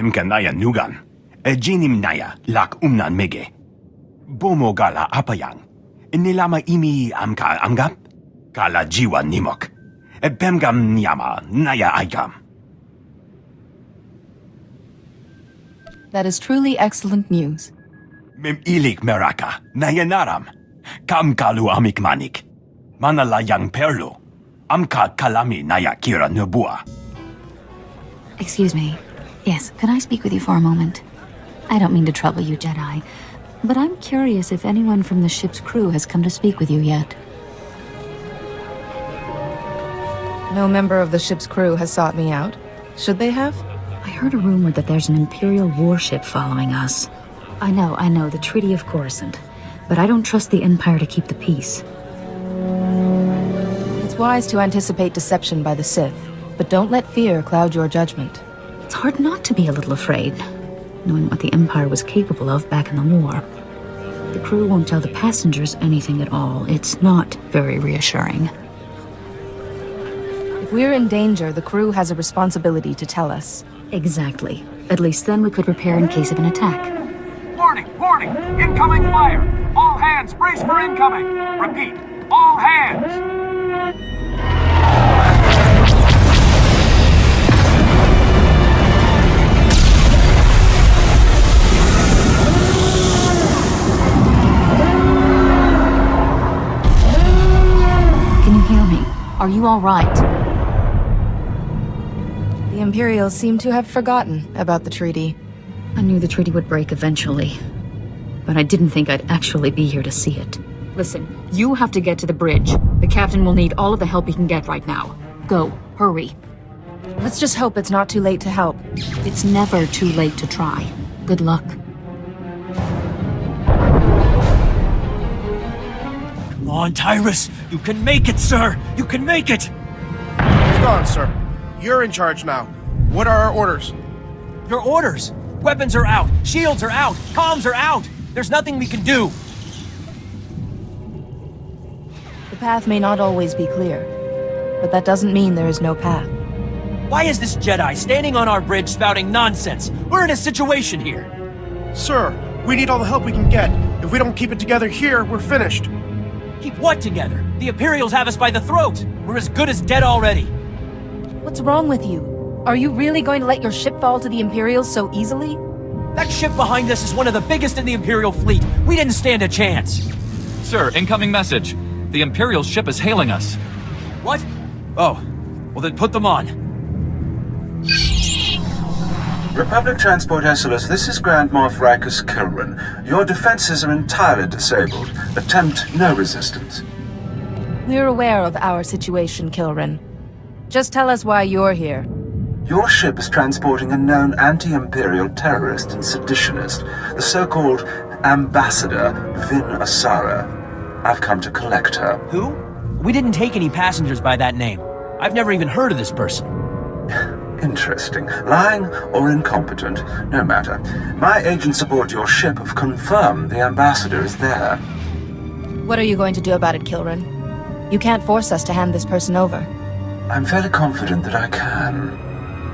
Imkanaya nugan. Jinim naya lak umnan mege. Bomogala apayang. Nilama imi amka anggap? Kala jiwa nimok. Bemgam nyama naya aigam. That is truly excellent news. Mim ilik meraka, nayanaram. Kam kalu amik manik. Manalayang perlu. Amka kalami naya kira nubua. Excuse me. Yes, could I speak with you for a moment? I don't mean to trouble you, Jedi, but I'm curious if anyone from the ship's crew has come to speak with you yet. No member of the ship's crew has sought me out. Should they have? I heard a rumor that there's an Imperial warship following us. I know, the Treaty of Coruscant. But I don't trust the Empire to keep the peace. It's wise to anticipate deception by the Sith, but don't let fear cloud your judgment. It's hard not to be a little afraid, knowing what the Empire was capable of back in the war. The crew won't tell the passengers anything at all. It's not very reassuring. If we're in danger, the crew has a responsibility to tell us. Exactly. At least then we could prepare in case of an attack. Warning! Warning! Incoming fire! All hands brace for incoming! Repeat, all hands! Can you hear me? Are you all right? The Imperials seem to have forgotten about the treaty. I knew the treaty would break eventually, but I didn't think I'd actually be here to see it. Listen, you have to get to the bridge. The captain will need all of the help he can get right now. Go, hurry. Let's just hope it's not too late to help. It's never too late to try. Good luck. Come on, Tyrus! You can make it, sir! You can make it! He's gone, sir. You're in charge now. What are our orders? Your orders! Weapons are out! Shields are out! Comms are out! There's nothing we can do! The path may not always be clear, but that doesn't mean there is no path. Why is this Jedi standing on our bridge spouting nonsense? We're in a situation here! Sir, we need all the help we can get. If we don't keep it together here, we're finished. Keep what together? The Imperials have us by the throat! We're as good as dead already! What's wrong with you? Are you really going to let your ship fall to the Imperials so easily? That ship behind us is one of the biggest in the Imperial fleet! We didn't stand a chance! Sir, incoming message. The Imperial ship is hailing us. What? Oh. Well then put them on. Republic Transport SLS, this is Grand Moff Rikus Kilran. Your defenses are entirely disabled. Attempt no resistance. We're aware of our situation, Kilran. Just tell us why you're here. Your ship is transporting a known anti-Imperial terrorist and seditionist, the so-called Ambassador Vin Asara. I've come to collect her. Who? We didn't take any passengers by that name. I've never even heard of this person. Interesting. Lying or incompetent, no matter. My agents aboard your ship have confirmed the Ambassador is there. What are you going to do about it, Kilran? You can't force us to hand this person over. I'm fairly confident that I can.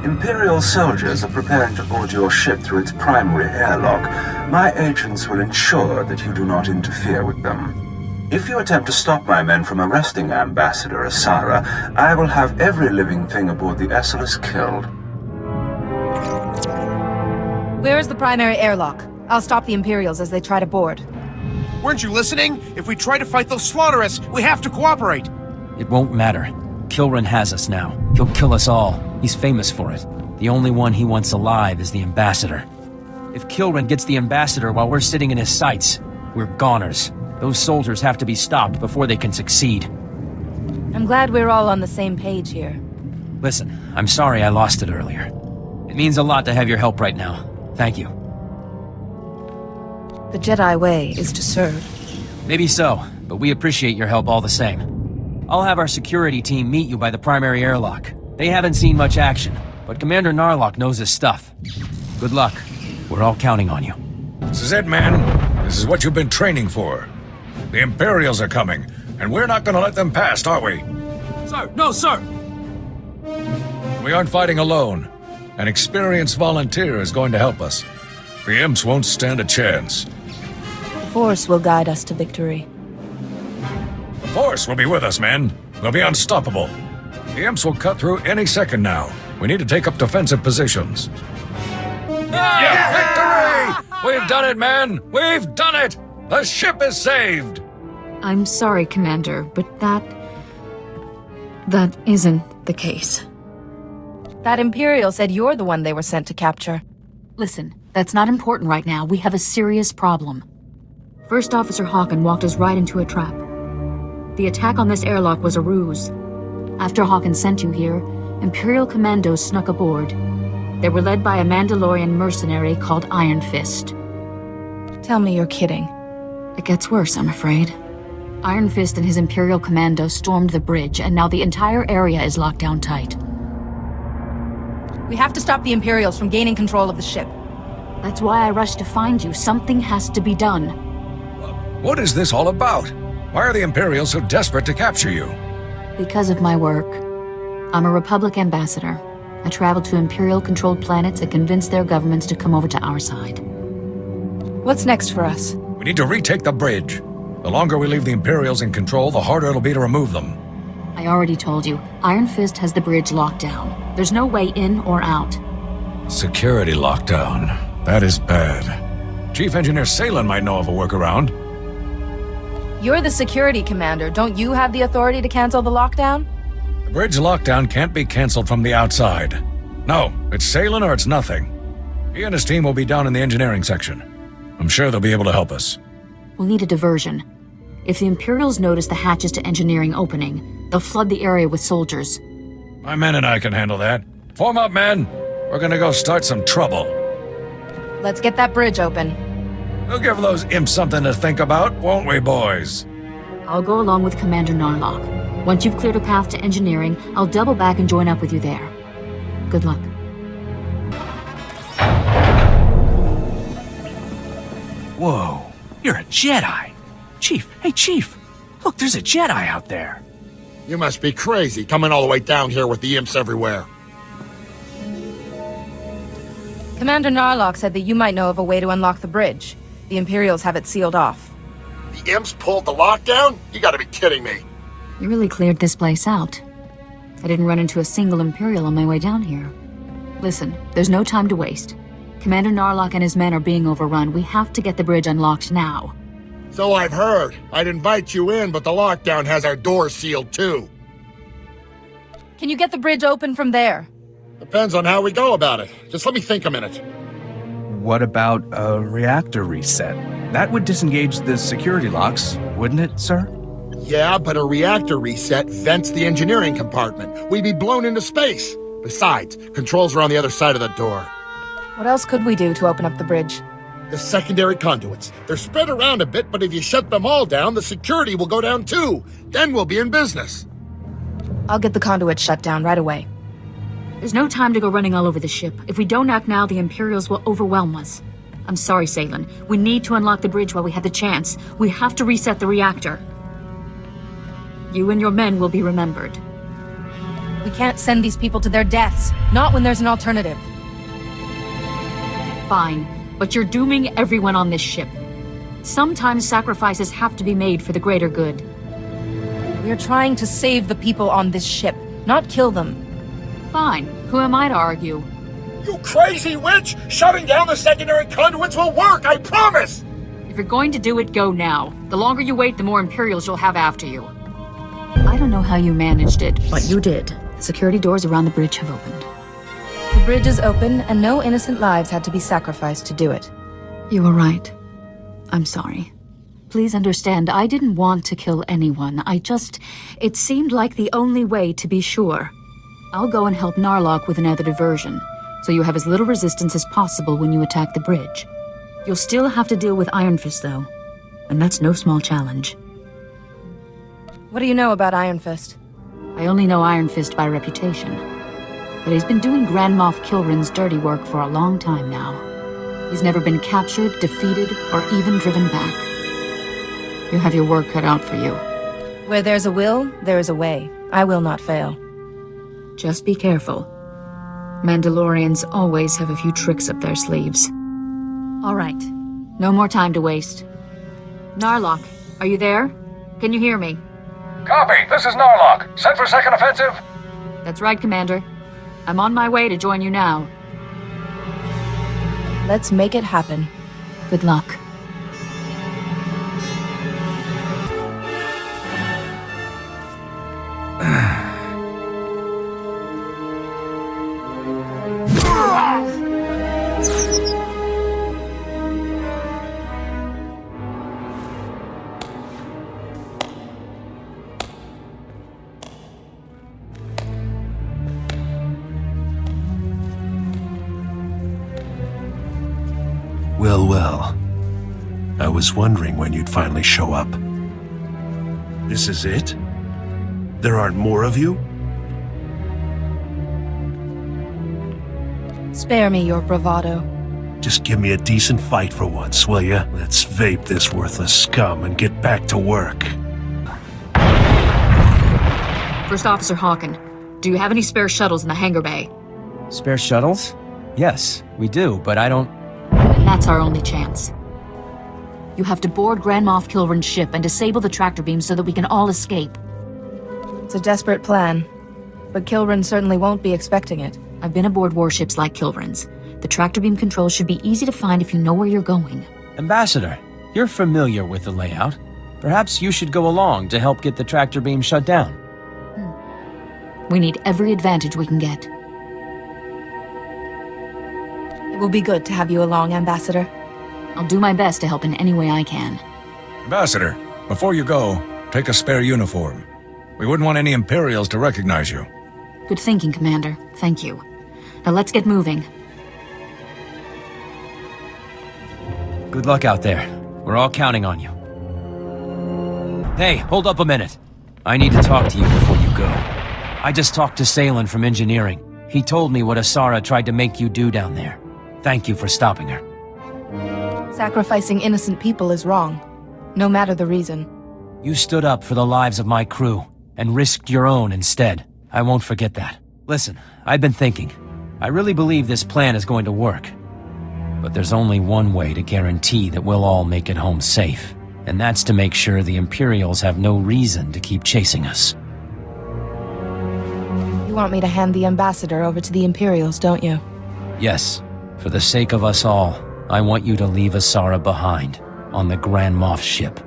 Imperial soldiers are preparing to board your ship through its primary airlock. My agents will ensure that you do not interfere with them. If you attempt to stop my men from arresting Ambassador Asara, I will have every living thing aboard the SLS killed. Where is the primary airlock? I'll stop the Imperials as they try to board. Weren't you listening? If we try to fight, they'll slaughter us. We have to cooperate. It won't matter. Kilran has us now. He'll kill us all. He's famous for it. The only one he wants alive is the Ambassador. If Kilran gets the Ambassador while we're sitting in his sights, we're goners. Those soldiers have to be stopped before they can succeed. I'm glad we're all on the same page here. Listen, I'm sorry I lost it earlier. It means a lot to have your help right now. Thank you. The Jedi way is to serve. Maybe so, but we appreciate your help all the same. I'll have our security team meet you by the primary airlock. They haven't seen much action, but Commander Narlock knows his stuff. Good luck. We're all counting on you. This is it, man. This is what you've been training for. The Imperials are coming, and we're not gonna let them past, are we? Sir! No, sir! We aren't fighting alone. An experienced volunteer is going to help us. The imps won't stand a chance. The Force will guide us to victory. The Force will be with us, men. We'll be unstoppable. The imps will cut through any second now. We need to take up defensive positions. Victory! We've done it, men! We've done it! The ship is saved! I'm sorry, Commander, but that isn't the case. That Imperial said you're the one they were sent to capture. Listen, that's not important right now. We have a serious problem. First Officer Hawken walked us right into a trap. The attack on this airlock was a ruse. After Hawken sent you here, Imperial commandos snuck aboard. They were led by a Mandalorian mercenary called Iron Fist. Tell me you're kidding. It gets worse, I'm afraid. Iron Fist and his Imperial commandos stormed the bridge, and now the entire area is locked down tight. We have to stop the Imperials from gaining control of the ship. That's why I rushed to find you. Something has to be done. What is this all about? Why are the Imperials so desperate to capture you? Because of my work. I'm a Republic ambassador. I travel to Imperial-controlled planets and convince their governments to come over to our side. What's next for us? We need to retake the bridge. The longer we leave the Imperials in control, the harder it'll be to remove them. I already told you, Iron Fist has the bridge locked down. There's no way in or out. Security lockdown. That is bad. Chief Engineer Salen might know of a workaround. You're the security commander. Don't you have the authority to cancel the lockdown? The bridge lockdown can't be cancelled from the outside. No, it's Salen or it's nothing. He and his team will be down in the engineering section. I'm sure they'll be able to help us. We'll need a diversion. If the Imperials notice the hatches to engineering opening, they'll flood the area with soldiers. My men and I can handle that. Form up, men. We're gonna go start some trouble. Let's get that bridge open. We'll give those imps something to think about, won't we, boys? I'll go along with Commander Narlock. Once you've cleared a path to engineering, I'll double back and join up with you there. Good luck. Whoa, you're a Jedi. Chief, hey Chief, look, there's a Jedi out there. You must be crazy, coming all the way down here with the imps everywhere. Commander Narlock said that you might know of a way to unlock the bridge. The Imperials have it sealed off. The imps pulled the lockdown? You gotta be kidding me. You really cleared this place out. I didn't run into a single Imperial on my way down here. Listen, there's no time to waste. Commander Narlock and his men are being overrun. We have to get the bridge unlocked now. So I've heard. I'd invite you in, but the lockdown has our doors sealed too. Can you get the bridge open from there? Depends on how we go about it. Just let me think a minute. What about a reactor reset? That would disengage the security locks, wouldn't it, sir? Yeah, but a reactor reset vents the engineering compartment. We'd be blown into space. Besides, controls are on the other side of the door. What else could we do to open up the bridge? The secondary conduits. They're spread around a bit, but if you shut them all down, the security will go down too. Then we'll be in business. I'll get the conduit shut down right away. There's no time to go running all over the ship. If we don't act now, the Imperials will overwhelm us. I'm sorry, Salen. We need to unlock the bridge while we have the chance. We have to reset the reactor. You and your men will be remembered. We can't send these people to their deaths. Not when there's an alternative. Fine, but you're dooming everyone on this ship. Sometimes sacrifices have to be made for the greater good. We're trying to save the people on this ship, not kill them. Fine. Who am I to argue? You crazy witch! Shutting down the secondary conduits will work, I promise! If you're going to do it, go now. The longer you wait, the more Imperials you'll have after you. I don't know how you managed it, but you did. The security doors around the bridge have opened. The bridge is open, and no innocent lives had to be sacrificed to do it. You were right. I'm sorry. Please understand, I didn't want to kill anyone. It seemed like the only way to be sure. I'll go and help Narlock with another diversion, so you have as little resistance as possible when you attack the bridge. You'll still have to deal with Iron Fist, though, and that's no small challenge. What do you know about Iron Fist? I only know Iron Fist by reputation, but he's been doing Grand Moff Kilrin's dirty work for a long time now. He's never been captured, defeated, or even driven back. You have your work cut out for you. Where there's a will, there is a way. I will not fail. Just be careful. Mandalorians always have a few tricks up their sleeves. All right. No more time to waste. Narlock, are you there? Can you hear me? Copy. This is Narlock. Set for second offensive. That's right, Commander. I'm on my way to join you now. Let's make it happen. Good luck. Well. I was wondering when you'd finally show up. This is it? There aren't more of you? Spare me your bravado. Just give me a decent fight for once, will ya? Let's vape this worthless scum and get back to work. First Officer Hawken, do you have any spare shuttles in the hangar bay? Spare shuttles? Yes, we do, but I don't... And that's our only chance. You have to board Grand Moff Kilrin's ship and disable the tractor beam so that we can all escape. It's a desperate plan, but Kilrin certainly won't be expecting it. I've been aboard warships like Kilrin's. The tractor beam controls should be easy to find if you know where you're going. Ambassador, you're familiar with the layout. Perhaps you should go along to help get the tractor beam shut down. We need every advantage we can get. It will be good to have you along, Ambassador. I'll do my best to help in any way I can. Ambassador, before you go, take a spare uniform. We wouldn't want any Imperials to recognize you. Good thinking, Commander. Thank you. Now let's get moving. Good luck out there. We're all counting on you. Hey, hold up a minute. I need to talk to you before you go. I just talked to Salen from engineering. He told me what Asara tried to make you do down there. Thank you for stopping her. Sacrificing innocent people is wrong, no matter the reason. You stood up for the lives of my crew, and risked your own instead. I won't forget that. Listen, I've been thinking. I really believe this plan is going to work. But there's only one way to guarantee that we'll all make it home safe, and that's to make sure the Imperials have no reason to keep chasing us. You want me to hand the Ambassador over to the Imperials, don't you? Yes. For the sake of us all, I want you to leave Asara behind, on the Grand Moff ship.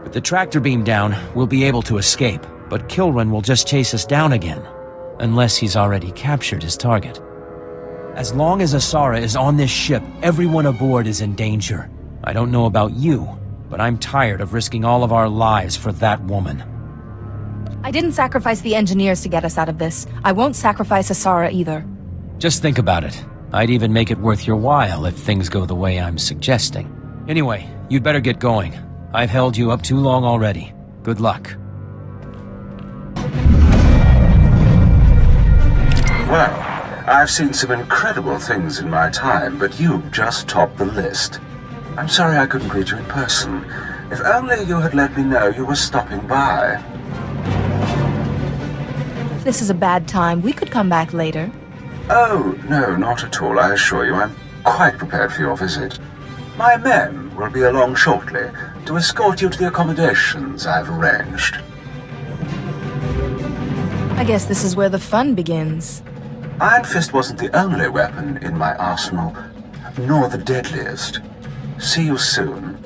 With the tractor beam down, we'll be able to escape, but Kilrin will just chase us down again, unless he's already captured his target. As long as Asara is on this ship, everyone aboard is in danger. I don't know about you, but I'm tired of risking all of our lives for that woman. I didn't sacrifice the engineers to get us out of this. I won't sacrifice Asara either. Just think about it. I'd even make it worth your while if things go the way I'm suggesting. Anyway, you'd better get going. I've held you up too long already. Good luck. Well, I've seen some incredible things in my time, but you've just topped the list. I'm sorry I couldn't greet you in person. If only you had let me know you were stopping by. If this is a bad time, we could come back later. Oh, no, not at all, I assure you. I'm quite prepared for your visit. My men will be along shortly to escort you to the accommodations I've arranged. I guess this is where the fun begins. Iron Fist wasn't the only weapon in my arsenal, nor the deadliest. See you soon.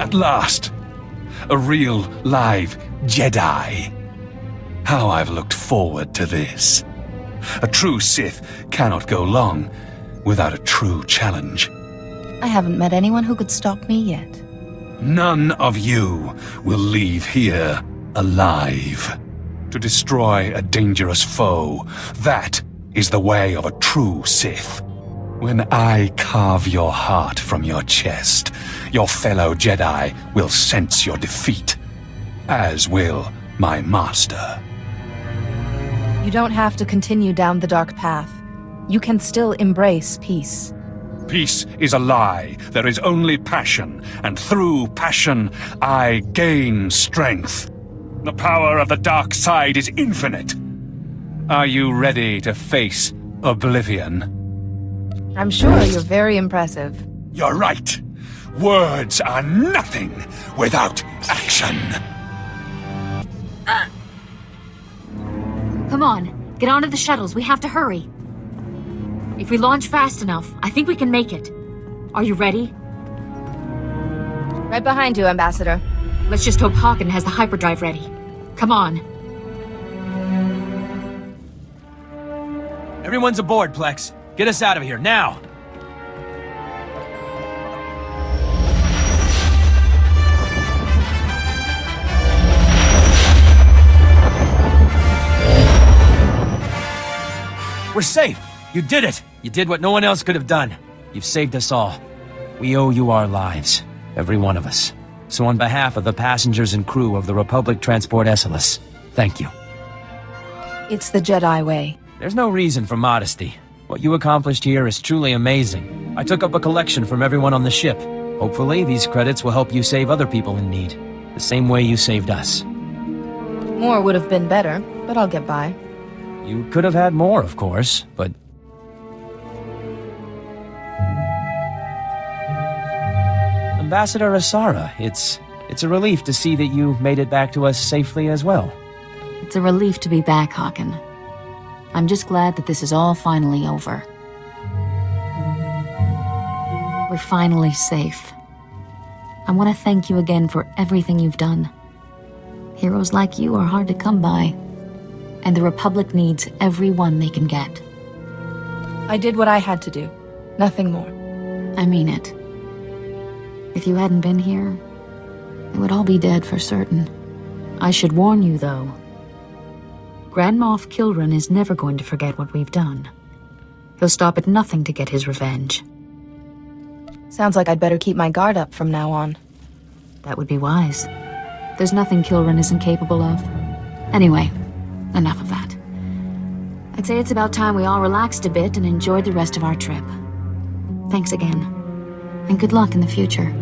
At last! A real, live Jedi. How I've looked forward to this. A true Sith cannot go long without a true challenge. I haven't met anyone who could stop me yet. None of you will leave here alive. To destroy a dangerous foe, that is the way of a true Sith. When I carve your heart from your chest, your fellow Jedi will sense your defeat, as will my master. You don't have to continue down the dark path. You can still embrace peace. Peace is a lie. There is only passion, and through passion, I gain strength. The power of the dark side is infinite. Are you ready to face oblivion? I'm sure you're very impressive. You're right. Words are nothing without action. Come on, get onto the shuttles. We have to hurry. If we launch fast enough, I think we can make it. Are you ready? Right behind you, Ambassador. Let's just hope Hawken has the hyperdrive ready. Come on. Everyone's aboard, Plex. Get us out of here, now! We're safe! You did it! You did what no one else could have done. You've saved us all. We owe you our lives. Every one of us. So on behalf of the passengers and crew of the Republic Transport Esselis, thank you. It's the Jedi way. There's no reason for modesty. What you accomplished here is truly amazing. I took up a collection from everyone on the ship. Hopefully, these credits will help you save other people in need. The same way you saved us. More would have been better, but I'll get by. You could have had more, of course, but... Ambassador Asara, it's a relief to see that you made it back to us safely as well. It's a relief to be back, Hawken. I'm just glad that this is all finally over. We're finally safe. I want to thank you again for everything you've done. Heroes like you are hard to come by, and the Republic needs everyone they can get. I did what I had to do. Nothing more. I mean it. If you hadn't been here, they would all be dead for certain. I should warn you, though. Grand Moff Kilran is never going to forget what we've done. He'll stop at nothing to get his revenge. Sounds like I'd better keep my guard up from now on. That would be wise. There's nothing Kilran isn't capable of. Anyway, enough of that. I'd say it's about time we all relaxed a bit and enjoyed the rest of our trip. Thanks again, and good luck in the future.